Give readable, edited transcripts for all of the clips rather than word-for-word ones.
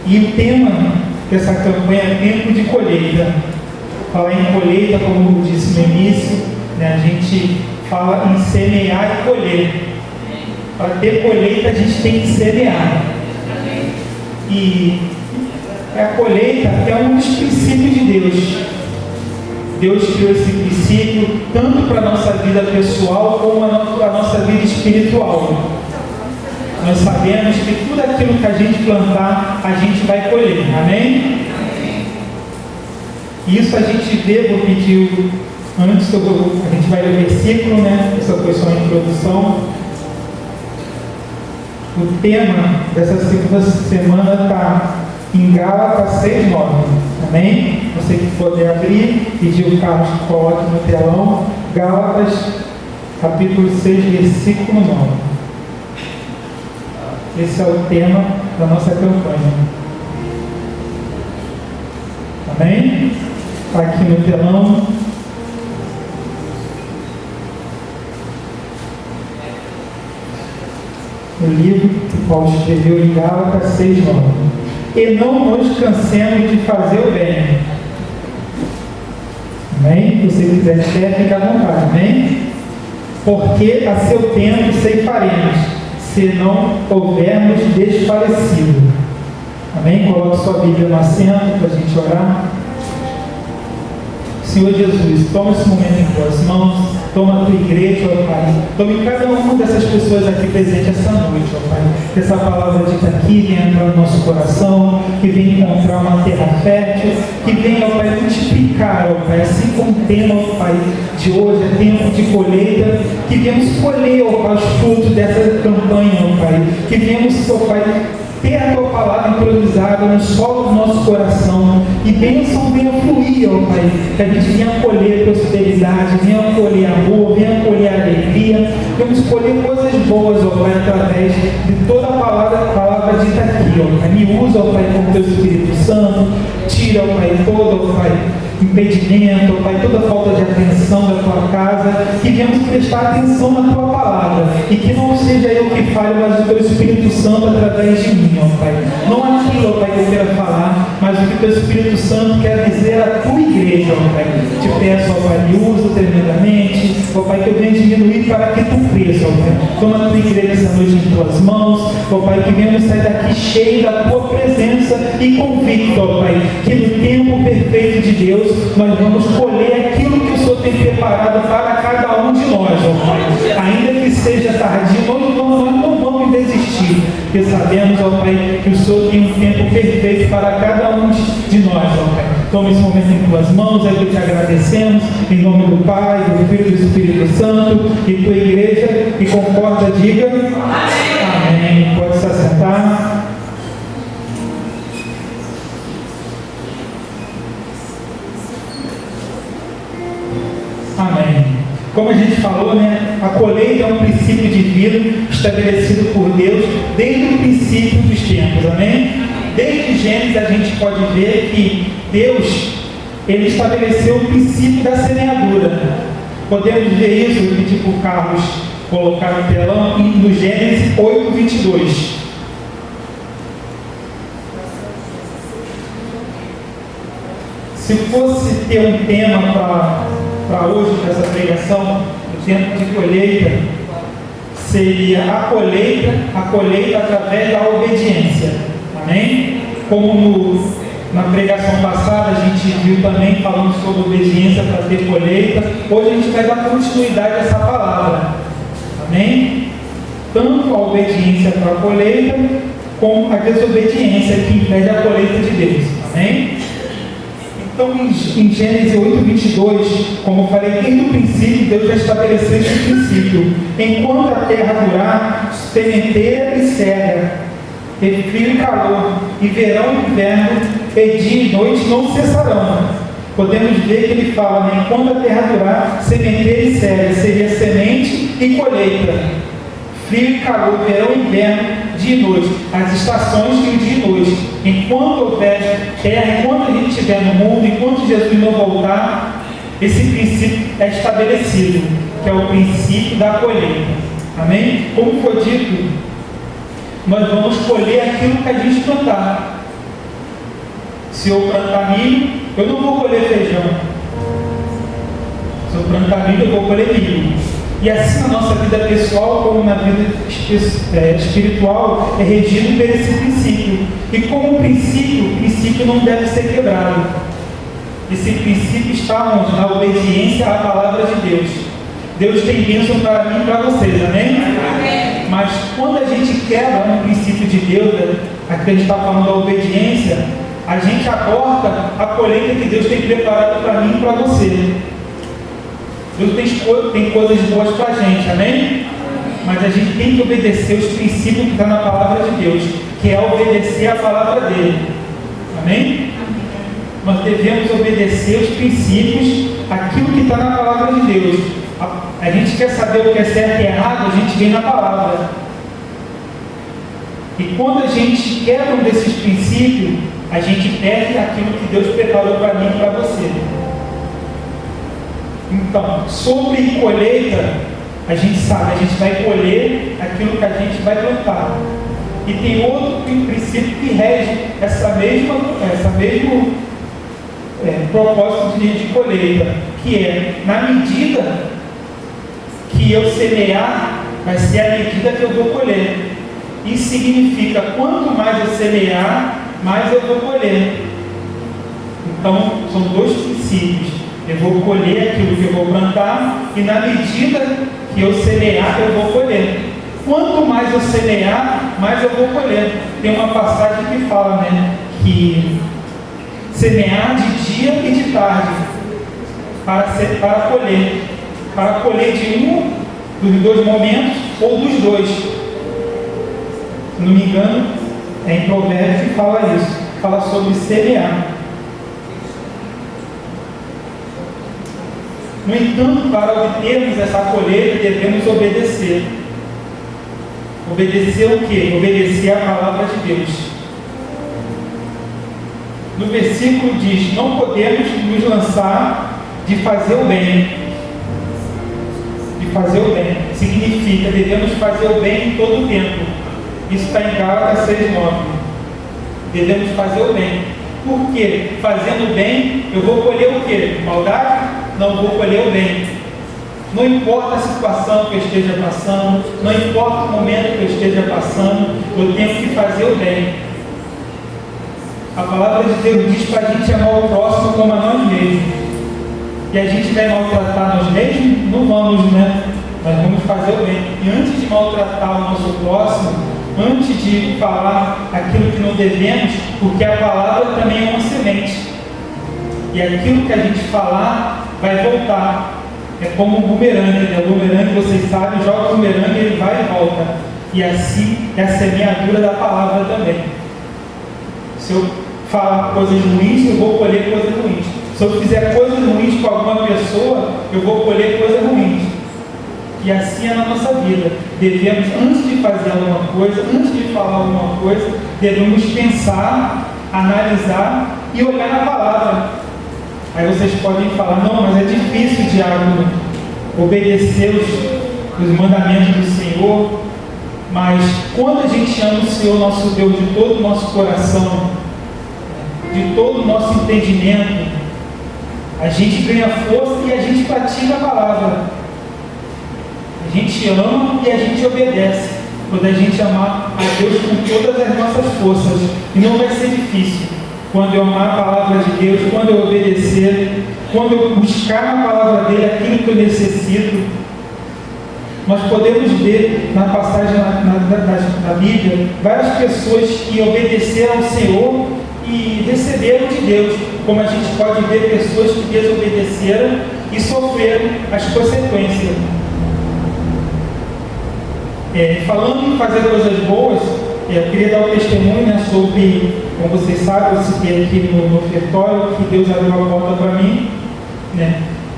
E o tema dessa campanha é tempo de colheita. Falar em colheita, como eu disse no início, né, a gente fala em semear e colher. Para ter colheita, a gente tem que semear. E a colheita é um dos princípios de Deus. Deus criou esse princípio tanto para a nossa vida pessoal como para a nossa vida espiritual. Nós sabemos que tudo aquilo que a gente plantar, a gente vai colher. Amém? Isso a gente vê, vou pedir antes que a gente vai ler o versículo, né? Essa foi só a introdução. O tema dessa segunda semana está em Gálatas 6:9. Amém? Você que puder abrir, pedir o Carlos que coloque no telão. Gálatas, capítulo 6, versículo 9. Esse é o tema da nossa campanha. Amém? Está aqui no telão. O livro que Paulo escreveu em Gálatas 6:9. E não nos cansemos de fazer o bem. Amém? Se você quiser ter, fica à vontade. Amém? Porque a seu tempo ceifaremos, se não houvermos desfalecido. Amém? Coloque sua Bíblia no assento para a gente orar. Senhor Jesus, toma esse momento em tuas mãos, toma a tua igreja, ó Pai. Tome cada uma dessas pessoas aqui presentes essa noite, ó Pai. Que essa palavra dita aqui venha entrar no nosso coração, que venha encontrar uma terra fértil, que venha, ó Pai, multiplicar, ó Pai, assim como o tema, ó Pai, de hoje é tempo de colheita, que venhamos colher, ó Pai, os frutos dessa campanha, ó Pai. Que venhamos, ó Pai, ter a tua palavra improvisada no solo do nosso coração e bênção venha fluir, ó Pai, que a gente venha colher prosperidade, venha colher amor, venha colher alegria, venhamos colher coisas boas, ó Pai, através de toda a palavra dita aqui, ó Pai. Me usa, ó Pai, com o teu Espírito Santo, tira, ó Pai, todo, ó Pai, impedimento, ó Pai, toda falta de atenção da tua casa, que venhamos prestar atenção na tua palavra e que não seja eu que fale, mas o teu Espírito Santo através de mim, ó Pai. Não aquilo, ó Pai, que eu quero falar, mas o que o teu Espírito Santo quer dizer à tua igreja, ó Pai. Te peço, ó Pai, me usa tremendamente, ó Pai, que eu venha diminuir para que tu cresça, ó Pai. Toma a tua igreja essa noite em tuas mãos, ó Pai, que venhamos sair daqui cheio da tua presença e convicto, ó Pai, que no tempo perfeito de Deus nós vamos colher aquilo que o Senhor tem preparado para cada um de nós, ó Pai. Ainda que seja tardio, nós não vamos desistir, porque sabemos, ó Pai, que o Senhor tem um tempo perfeito para cada um de nós, ó Pai. Toma esse momento em tuas mãos, é que te agradecemos, em nome do Pai, do Filho e do Espírito Santo, e tua igreja, que concorda, diga amém. Amém. Pode se assentar. Amém. Como a gente falou, né, a colheita é um princípio divino estabelecido por Deus desde o princípio dos tempos. Amém? Desde Gênesis a gente pode ver que Deus, ele estabeleceu o princípio da semeadura. Podemos ver isso, eu pedi para o Carlos colocar no telão, no Gênesis 8:22. Se fosse ter um tema para hoje, para essa pregação, o tempo de colheita, seria a colheita através da obediência. Amém? Como na pregação passada a gente viu também falando sobre obediência para ter colheita, hoje a gente vai dar continuidade a essa palavra. Amém? Tanto a obediência para a colheita, como a desobediência que impede a colheita de Deus. Amém? Então, em Gênesis 8:22, como eu falei, desde o princípio, Deus já estabeleceu esse princípio. Enquanto a terra durar, sementeira e cega, frio e calor, e verão e inverno, e dia e noite não cessarão. Podemos ver que ele fala, né? Enquanto a terra durar, sementeira e cega, seria semente e colheita. Frio e calor, verão e inverno, dia e noite, as estações de dia e noite. Enquanto houver terra, enquanto a gente estiver no mundo, enquanto Jesus não voltar, esse princípio é estabelecido, que é o princípio da colheita. Amém? Como foi dito, nós vamos colher aquilo que a gente plantar. Se eu plantar milho, eu não vou colher feijão. Se eu plantar milho, eu vou colher milho. E assim na nossa vida pessoal, como na vida espiritual, é regido por esse princípio. E como princípio, o princípio não deve ser quebrado. Esse princípio está onde? Na obediência à palavra de Deus. Deus tem bênção para mim e para vocês, amém? Amém? Mas quando a gente quebra um princípio de Deus, aqui a gente está falando da obediência, a gente aborta a colheita que Deus tem preparado para mim e para você. Deus tem coisas boas para a gente, amém? Mas a gente tem que obedecer os princípios que estão na palavra de Deus, que é obedecer a palavra dele, amém? Nós devemos obedecer os princípios, aquilo que está na palavra de Deus. A gente quer saber o que é certo e errado, a gente vem na palavra. E quando a gente quebra um desses princípios, a gente perde aquilo que Deus preparou para mim e para você. Então, sobre colheita, a gente sabe, a gente vai colher aquilo que a gente vai plantar. E tem outro princípio que rege essa mesmo propósito de colheita, que é, na medida que eu semear, vai ser a medida que eu vou colher. Isso significa, quanto mais eu semear, mais eu vou colher. Então, são dois princípios. Eu vou colher aquilo que eu vou plantar, e na medida que eu semear, eu vou colher. Quanto mais eu semear, mais eu vou colher. Tem uma passagem que fala, que semear de dia e de tarde para colher de um dos dois momentos ou dos dois. Se não me engano, é em Provérbios que fala isso, fala sobre semear. No entanto, para obtermos essa colheita, devemos obedecer. Obedecer o quê? Obedecer a palavra de Deus. No versículo diz: não podemos nos lançar de fazer o bem. De fazer o bem. Significa, devemos fazer o bem em todo o tempo. Isso está em Gálatas 6:9. Devemos fazer o bem. Por quê? Fazendo o bem, eu vou colher o quê? Maldade? Não vou colher o bem. Não importa a situação que eu esteja passando, não importa o momento que eu esteja passando, eu tenho que fazer o bem. A palavra de Deus diz para a gente amar o próximo como a nós mesmos. E a gente vai maltratar nós mesmos? Não vamos, né? Nós vamos fazer o bem. E antes de maltratar o nosso próximo, antes de falar aquilo que não devemos, porque a palavra também é uma semente. E aquilo que a gente falar vai voltar. É como um bumerangue, né? O bumerangue, vocês sabem, joga o bumerangue, ele vai e volta. E assim é a semeadura da palavra também. Se eu falar coisas ruins, eu vou colher coisas ruins. Se eu fizer coisas ruins com alguma pessoa, eu vou colher coisas ruins. E assim é na nossa vida. Devemos, antes de fazer alguma coisa, antes de falar alguma coisa, devemos pensar, analisar e olhar na palavra. Aí vocês podem falar: não, mas é difícil, Diácono, obedecer os mandamentos do Senhor. Mas quando a gente ama o Senhor nosso Deus de todo o nosso coração, de todo o nosso entendimento, a gente ganha força e a gente pratica a palavra. A gente ama e a gente obedece. Quando a gente amar a Deus com todas as nossas forças. E não vai ser difícil. Quando eu amar a palavra de Deus, quando eu obedecer, quando eu buscar na palavra dele aquilo que eu necessito. Nós podemos ver na passagem da Bíblia várias pessoas que obedeceram ao Senhor e receberam de Deus, como a gente pode ver pessoas que desobedeceram e sofreram as consequências. Falando em fazer coisas boas, eu queria dar um testemunho, sobre, como vocês sabem, eu citei aqui no ofertório que Deus abriu a porta para mim,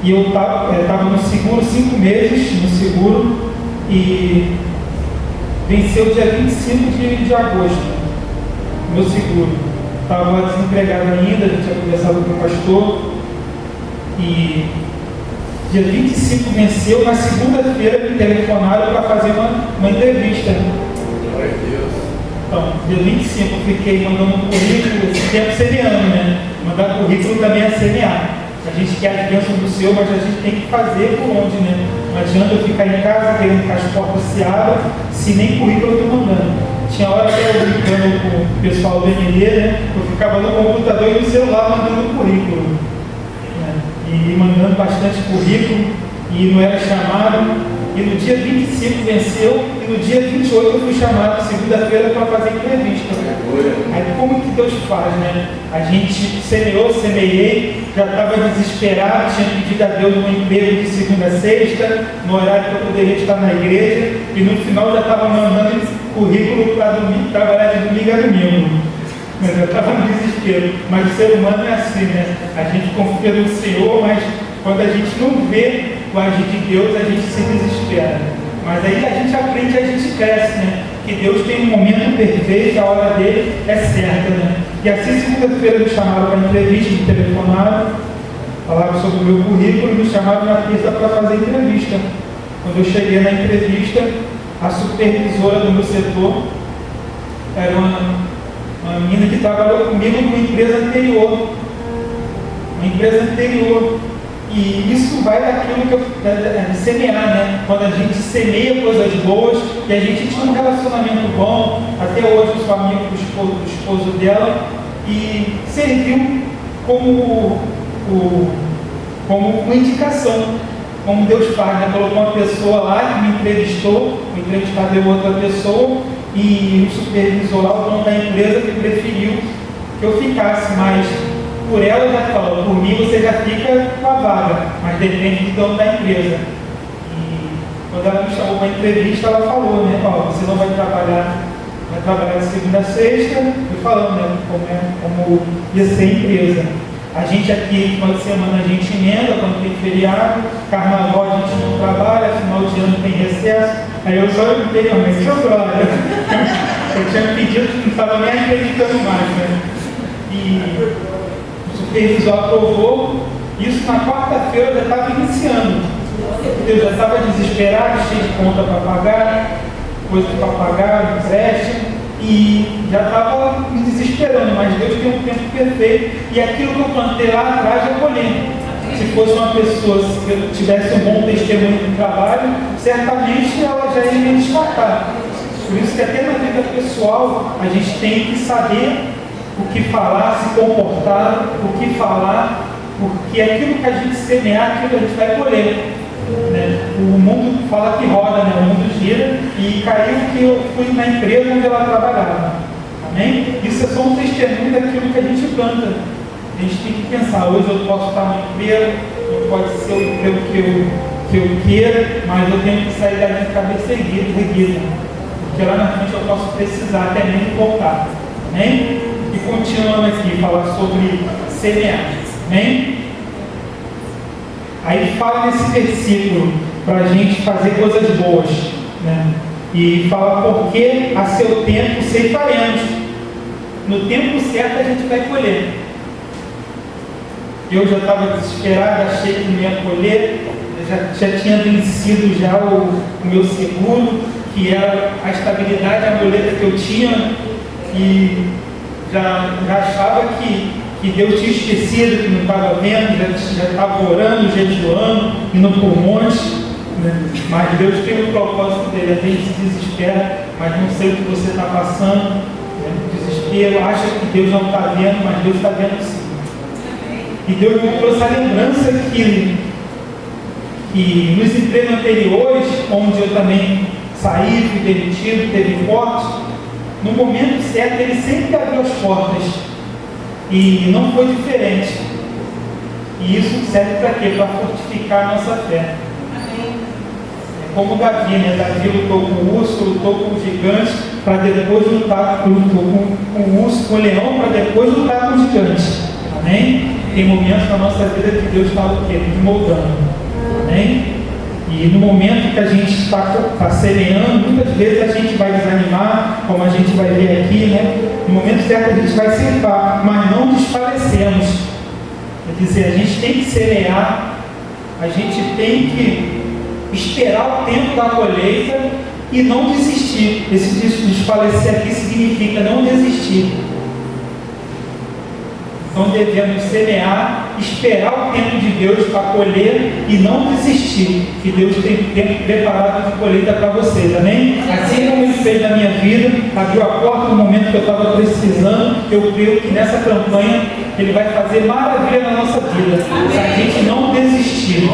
e eu estava no seguro 5 meses, no seguro, e venceu dia 25 de agosto, meu seguro. Estava desempregado ainda, já tinha conversado com o pastor, e dia 25 venceu, na segunda-feira me telefonaram para fazer uma entrevista. Então, dia 25 eu fiquei mandando um currículo, esse tempo semeando, né? Mandar currículo também é semear. A gente quer a bênção do Senhor, mas a gente tem que fazer por onde, né? Não adianta eu ficar em casa querendo que as portas se abram, se nem currículo eu estou mandando. Tinha hora que eu brincando com o pessoal do MD, né? Eu ficava no computador e no celular mandando currículo. Né? E mandando bastante currículo, e não era chamado. E no dia 25 venceu, e no dia 28 eu fui chamado, segunda-feira, para fazer entrevista. Aí como que Deus faz, né? A gente semeou, semeei, já estava desesperado, tinha pedido a Deus um emprego de segunda a sexta, no horário que eu poderia estar na igreja, e no final já estava mandando currículo para trabalhar de domingo a domingo. Mas eu estava no desespero. Mas o ser humano é assim, né? A gente confia no Senhor, mas quando a gente não vê o agir de Deus, a gente se desespera. Mas aí a gente aprende, a gente cresce, né? Que Deus tem um momento perfeito, a hora dele é certa, né? E assim, segunda-feira me chamaram para entrevista, me telefonaram, falaram sobre o meu currículo e me chamaram na terça para fazer entrevista. Quando eu cheguei na entrevista, a supervisora do meu setor era uma menina que trabalhou comigo numa empresa anterior. E isso vai daquilo que de semear, né? Quando a gente semeia coisas boas, e a gente tinha um relacionamento bom, até hoje eu sou amigo do esposo dela, e serviu como uma indicação, como Deus faz, né? Colocou uma pessoa lá que me entrevistou, o entrevistado deu outra pessoa, e o supervisor lá, o dono da empresa, que preferiu que eu ficasse, mas por ela já falou, por mim você já fica com a vaga, mas depende do dono da empresa. E quando ela me chamou para a entrevista, ela falou, né, ó, você não vai trabalhar de segunda a sexta, eu falando, né, como ia ser a empresa. A gente aqui, final de semana, a gente emenda, quando tem feriado, carnaval a gente não trabalha, final de ano tem recesso, aí eu só perguntei, mas seu brother, eu tinha pedido que não estava nem acreditando mais, né, e o supervisor aprovou, isso na quarta-feira eu já estava iniciando. Eu já estava desesperado, cheio de conta para pagar, coisa para pagar, empréstimo, e já estava me desesperando, mas Deus tem um tempo perfeito, e aquilo que eu plantei lá atrás eu colhi. Se fosse uma pessoa que tivesse um bom testemunho do trabalho, certamente ela já ia me destacar. Por isso que até na vida pessoal a gente tem que saber o que falar, se comportar, o que falar, porque aquilo que a gente semear, aquilo a gente vai colher. Né? O mundo fala que roda, né? O mundo gira, e caiu que eu fui na empresa onde ela trabalhava. Amém? Isso é só um testemunho daquilo que a gente planta. A gente tem que pensar, hoje eu posso estar no emprego, não pode ser o emprego que eu queira, mas eu tenho que sair da minha cabeça erguida, porque lá na frente eu posso precisar até mesmo voltar. Amém? E continuando aqui, falar sobre semear. Amém? Aí fala nesse versículo para a gente fazer coisas boas, né? E fala porque a seu tempo ceifaremos. No tempo certo a gente vai colher. Eu já estava desesperado, achei que não ia colher, já tinha vencido já o meu seguro, que era a estabilidade, a muleta que eu tinha, e já achava que Deus tinha esquecido, que não estava vendo, já estava orando, jejuando, indo por um monte, né? Mas Deus tem um propósito dele. A gente se desespera, mas não sei o que você está passando, né? Desespero, acha que Deus não está vendo, mas Deus está vendo sim. E Deus me trouxe a lembrança que nos empregos anteriores, onde eu também saí, fui demitido, teve corte, no momento certo Ele sempre abriu as portas. E não foi diferente. E isso serve para quê? Para fortificar a nossa fé. É como Davi, né? Davi lutou com o urso, lutou com o gigante, para depois lutar com o urso, com o leão, para depois lutar com o gigante. Amém? Tem momentos na nossa vida que Deus está o quê? Nos moldando. Amém? E no momento que a gente está semeando, muitas vezes a gente vai desanimar, como a gente vai ver aqui, né? No momento certo a gente vai ceifar, mas não desfalecemos. Quer dizer, a gente tem que semear, a gente tem que esperar o tempo da colheita, e não desistir. Esse desfalecer aqui significa não desistir. Então devemos semear, esperar o tempo de Deus para colher e não desistir, que Deus tem tempo preparado de colheita para vocês, amém? Assim como Ele fez na minha vida, abriu a porta no momento que eu estava precisando, eu creio que nessa campanha Ele vai fazer maravilha na nossa vida, se a gente não desistir.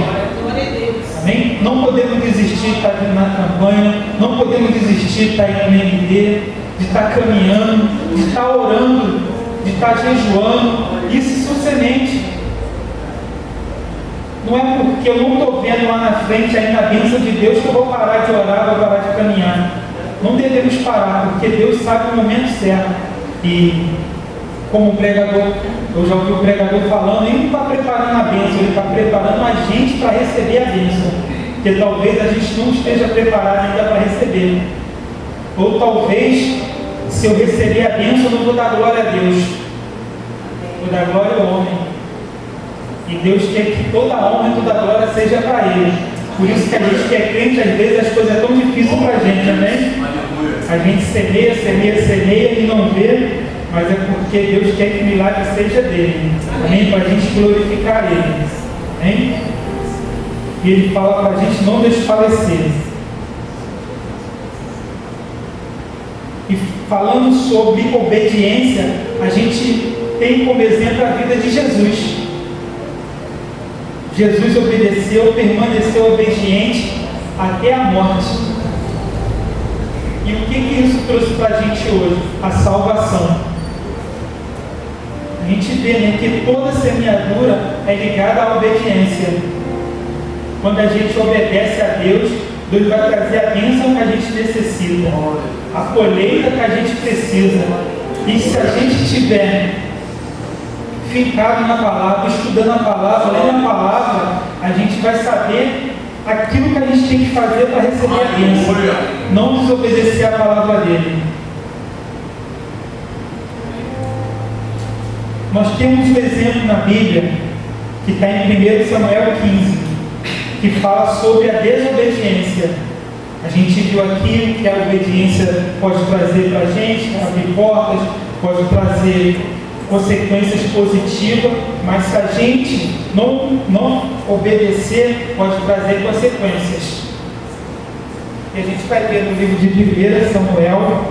Amém? Não podemos desistir de estar indo na campanha, não podemos desistir de estar indo no MD, de estar caminhando, de estar orando, de estar jejuando. Isso são semente. Não é porque eu não estou vendo lá na frente ainda a bênção de Deus que eu vou parar de orar, vou parar de caminhar. Não devemos parar, porque Deus sabe o momento certo. E como o pregador, eu já ouvi o pregador falando, ele não está preparando a bênção, ele está preparando a gente para receber a bênção. Porque talvez a gente não esteja preparado ainda para receber. Ou talvez, se eu receber a bênção, eu não vou dar glória a Deus. Vou dar glória ao homem. E Deus quer que toda a honra e toda a glória seja para Ele. Por isso que a gente que é crente, às vezes as coisas são tão difíceis para a gente, amém? A gente semeia e não vê, mas é porque Deus quer que o milagre seja dele, amém? Para a gente glorificar Ele, amém? E Ele fala para a gente não desfalecer. E falando sobre obediência, a gente tem como exemplo a vida de Jesus. Jesus obedeceu, permaneceu obediente até a morte. E o que isso trouxe para a gente hoje? A salvação. A gente vê, né, que toda semeadura é ligada à obediência. Quando a gente obedece a Deus, Deus vai trazer a bênção que a gente necessita, a colheita que a gente precisa. E se a gente estiver fincado na palavra, estudando a palavra, lendo a palavra, a gente vai saber aquilo que a gente tem que fazer para receber a bênção, não desobedecer a palavra dele. Nós temos um exemplo na Bíblia que está em 1 Samuel 15, que fala sobre a desobediência. A gente viu aqui que a obediência pode trazer para a gente, abrir portas, pode trazer consequências positivas, mas se a gente não obedecer, pode trazer consequências. E a gente vai ver no livro de 1 Samuel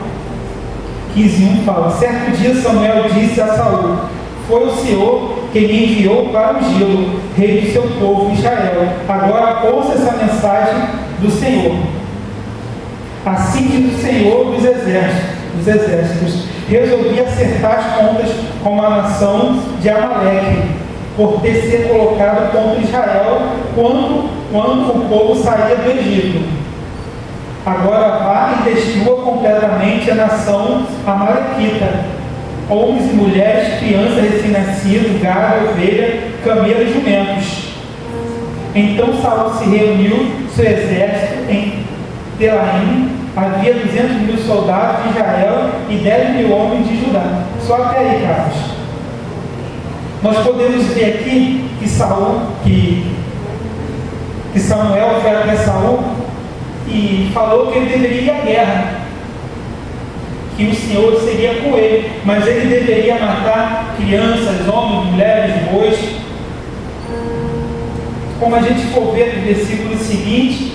15:1 fala: certo dia Samuel disse a Saul: foi o Senhor quem me enviou para ungí-lo, rei do seu povo Israel. Agora ouça essa mensagem do Senhor. Assim diz o Senhor dos exércitos, resolvi acertar as contas com a nação de Amaleque, por ter sido colocado contra Israel quando o povo saía do Egito. Agora vá e destrua completamente a nação amalequita, homens e mulheres, crianças recém-nascidos, gado, ovelha, camelo e jumentos. Então Saul se reuniu seu exército em Telaim. Havia 200.000 soldados de Israel e 10.000 homens de Judá. Só até aí, Carlos. Nós podemos ver aqui que Samuel foi até Saul e falou que ele deveria ir à guerra, que o Senhor seria com ele, mas ele deveria matar crianças, homens, mulheres, bois. Como a gente for ver no versículo seguinte,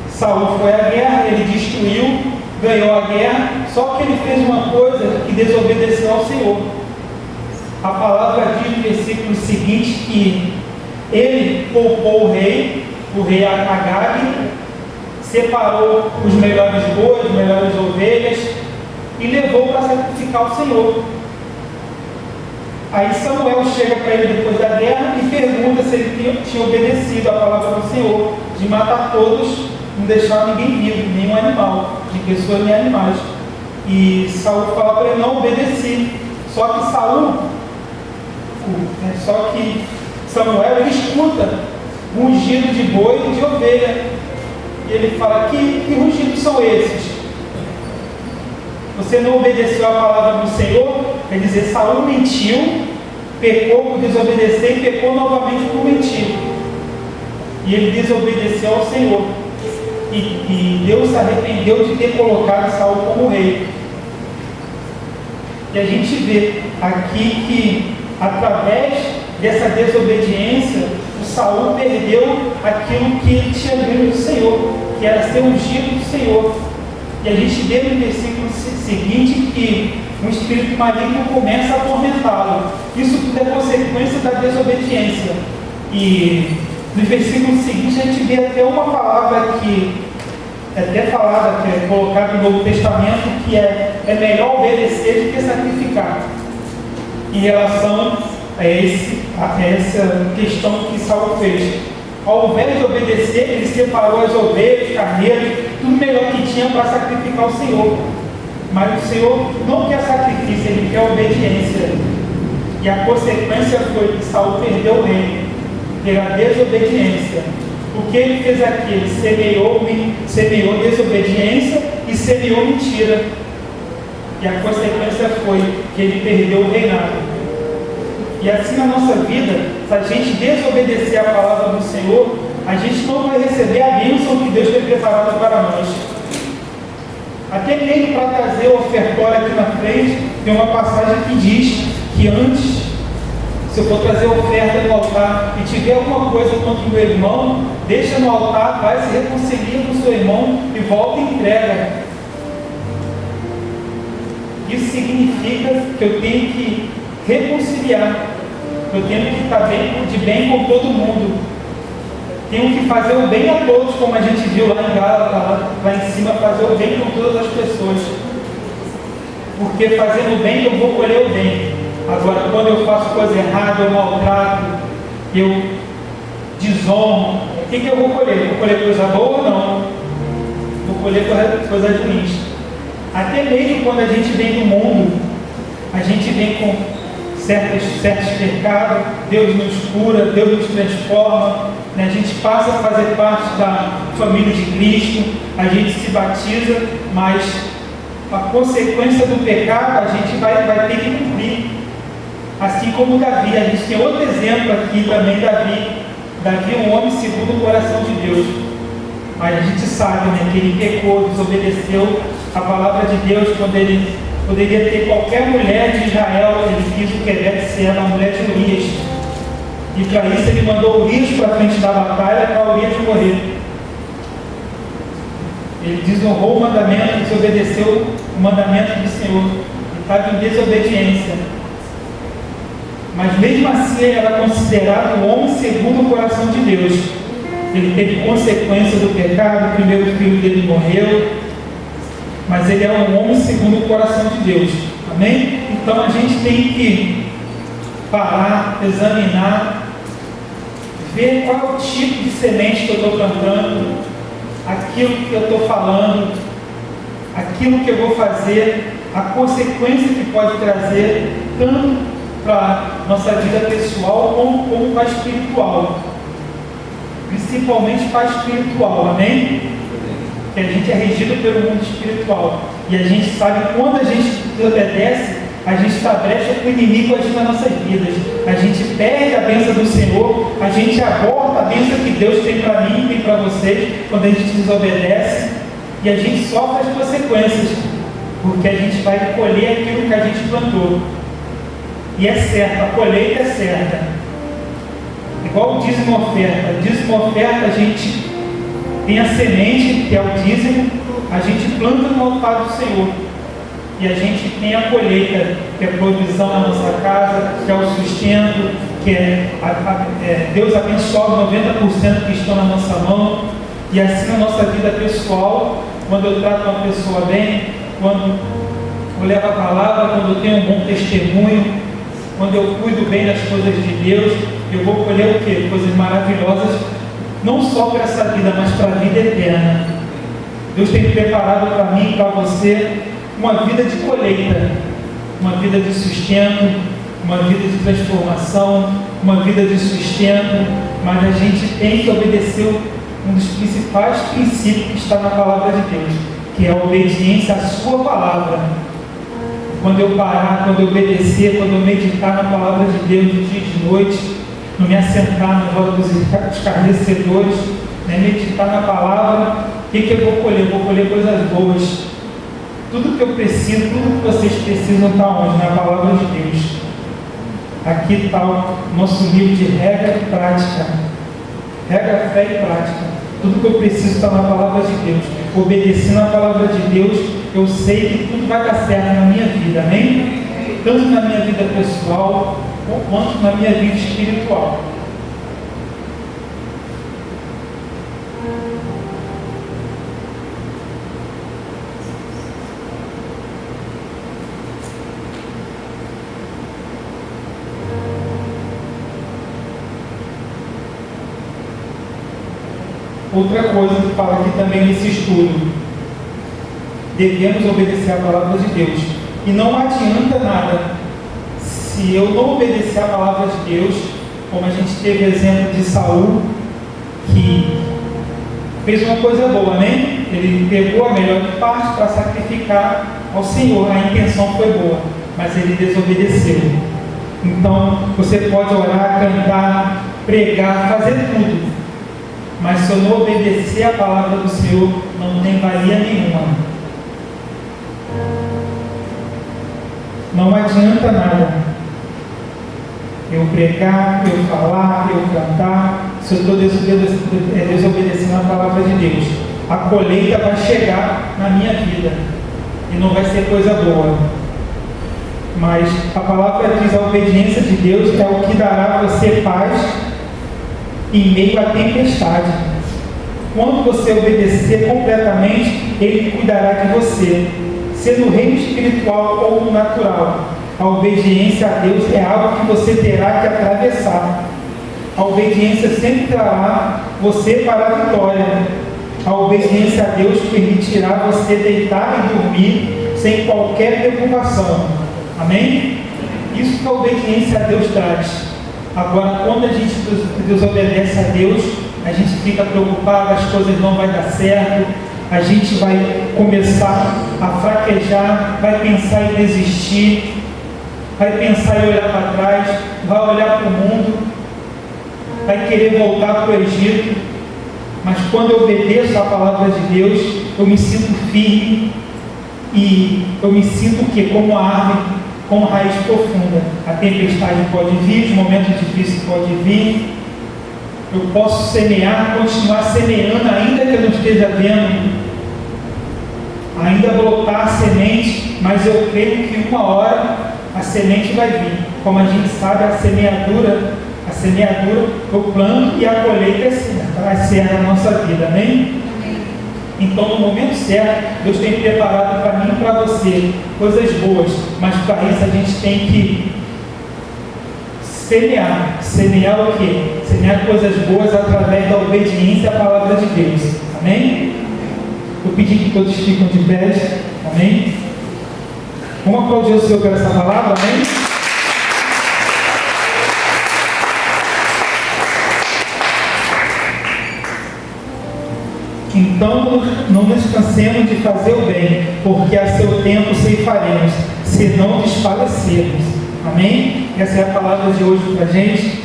Saul foi à guerra, ele destruiu, ganhou a guerra, só que ele fez uma coisa que desobedeceu ao Senhor. A palavra diz no versículo seguinte que ele poupou o rei Agag, separou os melhores bois, as melhores ovelhas e levou para sacrificar o Senhor. Aí Samuel chega para ele depois da guerra e pergunta se ele tinha obedecido a palavra do Senhor, de matar todos, não deixar ninguém vivo, nenhum animal, de pessoas nem animais. E Saul fala para ele: não obedeci. Só que Samuel, ele escuta rugido de boi e de ovelha. E ele fala: que rugidos são esses? Você não obedeceu a palavra do Senhor? Quer dizer, Saul mentiu, pecou por desobedecer e pecou novamente por mentir. E ele desobedeceu ao Senhor. E e Deus se arrependeu de ter colocado Saul como rei. E a gente vê aqui que, através dessa desobediência, o Saul perdeu aquilo que ele tinha ganho do Senhor, que era ser ungido do Senhor. E a gente vê no versículo seguinte que um espírito maligno começa a atormentá-lo. Isso tudo é consequência da desobediência. E no versículo seguinte a gente vê até uma palavra que é até falada, que é colocada no Novo Testamento, que é melhor obedecer do que sacrificar, em relação a essa questão que Saul fez. Ao invés de obedecer, ele separou as ovelhas, carneiros, tudo melhor que tinha para sacrificar o Senhor. Mas o Senhor não quer sacrifício, ele quer obediência. E a consequência foi que Saul perdeu o reino pela desobediência. O que ele fez aqui? Ele semeou desobediência e semeou mentira. E a consequência foi que ele perdeu o reinado. E assim na nossa vida, se a gente desobedecer a palavra do Senhor, a gente não vai receber a bênção que Deus tem preparado para nós. Até mesmo para trazer o ofertório aqui na frente, tem uma passagem que diz que antes, se eu for trazer oferta no altar e tiver alguma coisa contra o meu irmão, deixa no altar, vai, se reconcilia com o seu irmão e volta e entrega. Isso significa que eu tenho que reconciliar, eu tenho que estar de bem com todo mundo, tenho que fazer o bem a todos, como a gente viu lá em Gálatas, lá em cima, fazer o bem com todas as pessoas, porque fazendo o bem eu vou colher o bem. Agora, quando eu faço coisa errada, eu maltrato, eu desonro, o que eu vou colher? Vou colher coisa boa ou não? Vou colher coisas ruins. Até mesmo quando a gente vem do mundo, a gente vem com certos pecados, Deus nos cura, Deus nos transforma, né? A gente passa a fazer parte da família de Cristo, a gente se batiza, mas a consequência do pecado a gente vai ter que cumprir. Assim como Davi, a gente tem outro exemplo aqui também, Davi é um homem segundo o coração de Deus, mas a gente sabe, né, que ele pecou, desobedeceu a palavra de Deus quando ele poderia ter qualquer mulher de Israel, ele quis o Quebec ser a mulher de Urias. E para isso ele mandou Urias para frente da batalha para Urias morrer. Ele desonrou o mandamento, desobedeceu o mandamento do Senhor. Ele estava em desobediência. Mas mesmo assim ele era considerado um homem segundo o coração de Deus. Ele teve consequência do pecado, o primeiro filho dele morreu, mas ele é um homem segundo o coração de Deus. Amém? Então a gente tem que parar, examinar, ver qual é o tipo de semente que eu estou plantando, aquilo que eu estou falando, aquilo que eu vou fazer, a consequência que pode trazer, tanto para a nossa vida pessoal como para a espiritual. Principalmente para a espiritual, amém? Que a gente é regido pelo mundo espiritual. E a gente sabe que quando a gente desobedece, a gente está brecha para o inimigo agir nas nossas vidas. A gente perde a bênção do Senhor, a gente aborta a bênção que Deus tem para mim e tem para vocês, quando a gente desobedece, e a gente sofre as consequências, porque a gente vai colher aquilo que a gente plantou. E é certo, a colheita é certa. Igual o dízimo oferta. Dízimo oferta, a gente tem a semente, que é o dízimo, a gente planta no altar do Senhor. E a gente tem a colheita, que é a provisão na nossa casa, que é o sustento, que Deus abençoa 90% que estão na nossa mão. E assim na nossa vida pessoal, quando eu trato uma pessoa bem, quando eu levo a palavra, quando eu tenho um bom testemunho, quando eu cuido bem das coisas de Deus, eu vou colher o quê? Coisas maravilhosas, não só para essa vida, mas para a vida eterna. Deus tem preparado para mim e para você uma vida de colheita, uma vida de sustento, uma vida de transformação, uma vida de sustento, mas a gente tem que obedecer um dos principais princípios que está na palavra de Deus, que é a obediência à sua palavra. Quando eu parar, quando eu obedecer, quando eu meditar na palavra de Deus de dia e de noite, não me assentar no voto dos escarnecedores, né? Meditar na palavra, O que eu vou colher? Eu vou colher coisas boas. Tudo que eu preciso, tudo que vocês precisam está onde? Na palavra de Deus. Aqui está o nosso livro de regra e prática. Regra, fé e prática. Tudo que eu preciso está na palavra de Deus. Obedecendo a palavra de Deus, eu sei que tudo vai dar certo na minha vida, amém? Tanto na minha vida pessoal, quanto na minha vida espiritual. Outra coisa que fala aqui também nesse estudo: devemos obedecer a palavra de Deus. E não adianta nada se eu não obedecer a palavra de Deus, como a gente teve exemplo de Saul, que fez uma coisa boa, né? Ele pegou a melhor parte para sacrificar ao Senhor. A intenção foi boa, mas ele desobedeceu. Então, você pode orar, cantar, pregar, fazer tudo, mas se eu não obedecer a palavra do Senhor, não tem valia nenhuma. Não adianta nada eu pregar, eu falar, eu cantar, se eu estou desobedecendo a palavra de Deus. A colheita vai chegar na minha vida e não vai ser coisa boa. Mas a palavra diz: a obediência de Deus é o que dará a você paz em meio à tempestade. Quando você obedecer completamente, Ele cuidará de você, seja no reino espiritual ou no natural. A obediência a Deus é algo que você terá que atravessar. A obediência sempre trará você para a vitória. A obediência a Deus permitirá você deitar e dormir sem qualquer preocupação. Amém? Isso que a obediência a Deus traz. Agora, quando a gente desobedece a Deus, a gente fica preocupado, as coisas não vão dar certo, a gente vai começar a fraquejar, vai pensar em desistir, vai pensar em olhar para trás, vai olhar para o mundo, vai querer voltar para o Egito. Mas quando eu obedeço a palavra de Deus, eu me sinto firme e eu me sinto como a árvore com raiz profunda. A tempestade pode vir, os momentos difíceis podem vir. Eu posso semear, continuar semeando, ainda que eu não esteja vendo, ainda brotar a semente, mas eu creio que uma hora a semente vai vir. Como a gente sabe, a semeadura, eu planto e a colheita vai ser na nossa vida, amém? Então, no momento certo, Deus tem preparado para mim e para você coisas boas, mas para isso a gente tem que semear. Semear o quê? Semear coisas boas através da obediência à palavra de Deus, amém? Vou pedir que todos fiquem de pé, amém? Vamos aplaudir o Senhor por essa palavra, amém? Então não nos cansemos de fazer o bem, porque a seu tempo ceifaremos, se não desfalecermos. Amém? Essa é a palavra de hoje para a gente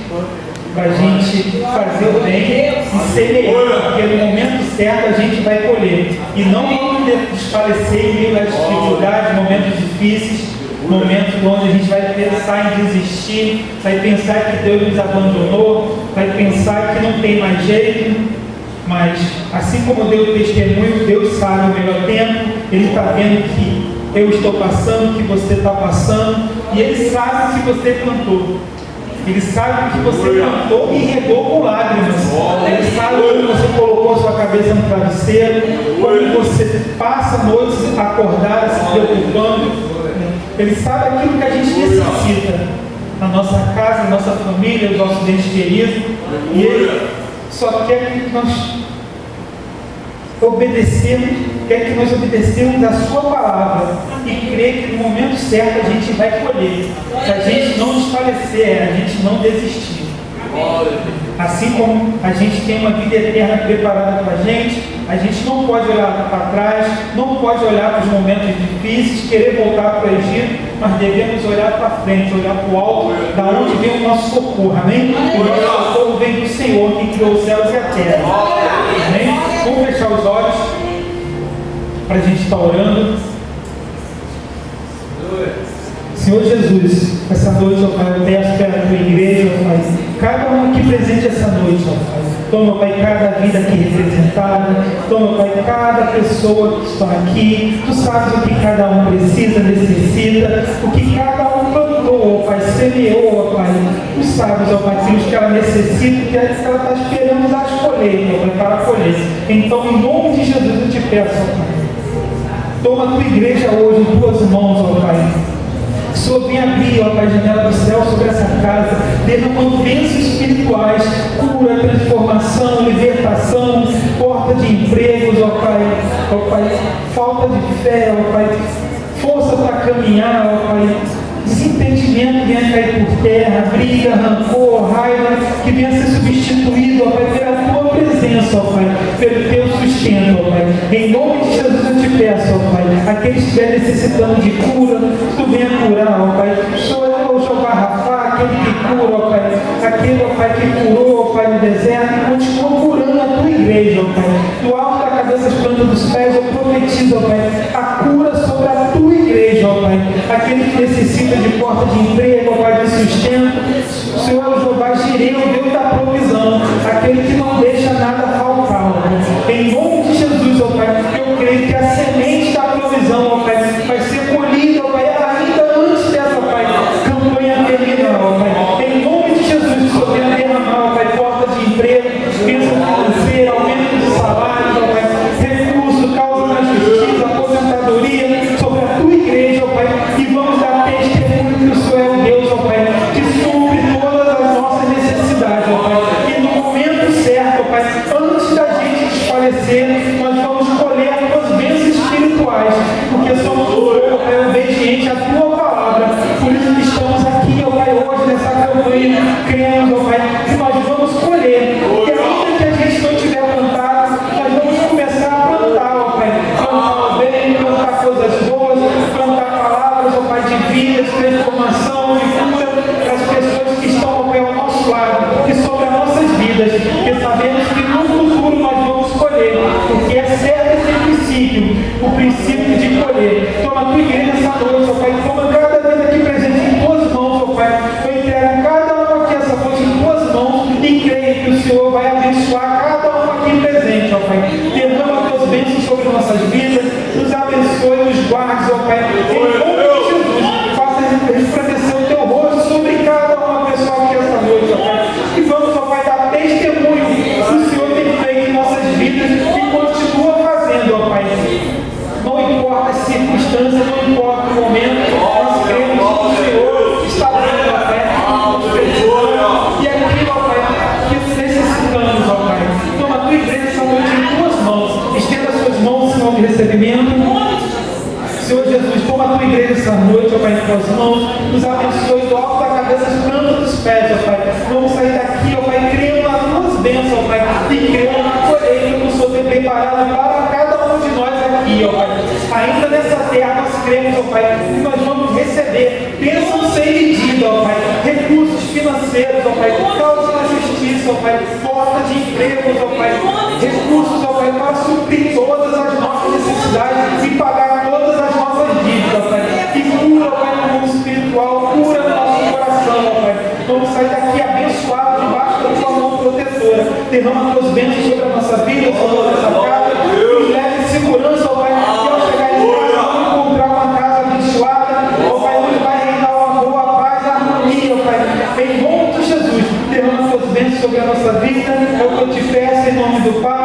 fazer o bem e semear, porque no momento certo a gente vai colher. E não vamos desfalecer em meio às dificuldades, momentos difíceis, momentos onde a gente vai pensar em desistir, vai pensar que Deus nos abandonou, vai pensar que não tem mais jeito. Mas, assim como deu o testemunho, Deus sabe o melhor tempo, Ele está vendo que eu estou passando, que você está passando, e Ele sabe o que você plantou. Ele sabe o que você plantou e regou com lágrimas. Ele sabe quando você colocou a sua cabeça no travesseiro, quando você passa noites acordada, se preocupando. Ele sabe aquilo que a gente necessita na nossa casa, na nossa família, os nossos entes queridos. E Ele só quer que nós obedecemos a sua palavra e crer que no momento certo a gente vai colher. Se a gente não desfalecer, a gente não desistir. Assim como a gente tem uma vida eterna preparada para a gente não pode olhar para trás, não pode olhar para os momentos difíceis, querer voltar para o Egito, mas devemos olhar para frente, olhar para o alto, da onde vem o nosso socorro, amém? O nosso socorro vem do Senhor, que criou os céus e a terra, amém? Vamos fechar os olhos para a gente estar orando. Senhor Jesus, essa noite, ó Pai, eu peço pela tua igreja, ó Pai, cada um aqui presente essa noite, ó Pai. Toma, Pai, cada vida aqui representada. Toma, Pai, cada pessoa que está aqui. Tu sabes o que cada um precisa, necessita, o que cada um plantou, ó Pai, semeou, ó Pai. Tu sabes, ó Pai, aquilo que ela necessita, que ela está esperando das colheitas, ó Pai, para colher. Então, em nome de Jesus, eu te peço, ó Pai, toma a tua igreja hoje em tuas mãos, ó Pai. Que o Senhor venha abrir, ó Pai, a janela do céu sobre essa casa, derramando bênçãos espirituais, cura, transformação, libertação, porta de empregos, ó Pai, falta de fé, ó Pai, força para caminhar, ó Pai, desentendimento venha cair por terra, briga, rancor, raiva, que venha ser substituído, ó Pai, pela tua presença, ó Pai, pelo teu sustento, ó Pai. Em nome de Jesus eu te peço, ó Pai, aqueles que estiverem necessitando de cura, tu venha curar, ó Pai. Sou eu, Jeová Rafa, aquele que cura, ó Pai, aquele, ó Pai, que curou, ó Pai, no deserto, e continua curando a tua igreja, ó Pai. Do alto da cabeça às plantas dos pés, eu profetizo, ó Pai, a cura sobre a tua igreja, ó Pai. Aquele que necessita de porta de emprego, ó Pai, de sustento, o Senhor é o Jeová Jireh, o Deus da provisão, aquele que não deixa nada faltar, ó Pai. Em nome de Jesus, ó Pai, eu creio que a semente da provisão, ó Pai, vai ser colhida, ó Pai, ainda antes dessa, Pai, campanha terminar, ó Pai. Em nome de Jesus, que o Senhor venha derramar, ó Pai, porta de emprego, bênção financeira, aumento de salário, ó Pai, recurso, causa da justiça, aposentadoria sobre a tua igreja, ó Pai, e vamos dar testemunho que o Senhor é o Deus, ó Pai, que supre todas as nossas necessidades, ó Pai, e no momento certo, ó Pai, antes da gente desfalecer, nós vamos colher as tuas bênçãos espirituais, porque somos obedientes à tua palavra. Por isso que estamos aqui, ó Pai, hoje nessa campanha, cremos, ó Pai, que nós vamos colher. E ainda que a gente não tiver plantado, nós vamos começar a plantar, ó Pai. Plantar o bem, plantar coisas boas, plantar palavras, ó Pai, de vida, de transformação, de cura para as pessoas que estão, ó Pai, ao nosso lado e sobre as nossas vidas. Porque sabemos que no futuro nós vamos colher, porque é certo o princípio de colher. Toma a tua igreja essa noite, ó Pai, toma cada vida aqui presente em tuas mãos, ó Pai. Eu entrego cada um aqui essa noite em tuas mãos e creio que o Senhor vai abençoar cada um aqui presente, ó Pai. Derrama as tuas bênçãos sobre nossas vidas, nos abençoe, nos guarde, ó Pai. Em nome de Jesus, faça resplandecer o teu rosto sobre cada uma pessoa aqui essa noite, ó Pai. E vamos, ó Pai, dar testemunho que o Senhor tem feito em nossas vidas e continua fazendo, ó Pai. Não importa as circunstâncias, não importa o momento, nós cremos que o Senhor está dando a fé, e aquilo, ó Pai, que necessitamos, ó Pai. Toma a tua igreja essa noite em tuas mãos, estenda as suas mãos, Senhor, de recebimento. Senhor Jesus, toma a tua igreja essa noite, ó Pai, em tuas mãos, nos abençoe do alto da cabeça às plantas dos pés, ó Pai. Vamos sair daqui, ó Pai, crendo nas tuas bênçãos, ó Pai, e crendo na colheita que o Senhor tem preparado para cada um de nós aqui, ó Pai. Ainda nessa terra nós cremos, ó Pai, que nós vamos receber bênçãos sem medida, ó Pai, recursos financeiros, ó Pai, causa na justiça, ó Pai, porta de empregos, ó Pai, recursos, ó Pai, para suprir todas as nossas necessidades e pagar todas as nossas dívidas, ó Pai. E cura, ó Pai, no mundo espiritual, cura no nosso coração, ó Pai. Vamos sair daqui abençoados debaixo da tua mão protetora. Derrama tuas bênçãos sobre a nossa vida, sobre a nossa casa, nos leve em segurança, ó Pai. Encontrar uma casa abençoada, ó Pai, onde vai reinar uma boa paz e harmonia, ó Pai. Em nome de Jesus, derrama suas bênçãos sobre a nossa vida. É o que eu te peço em nome do Pai.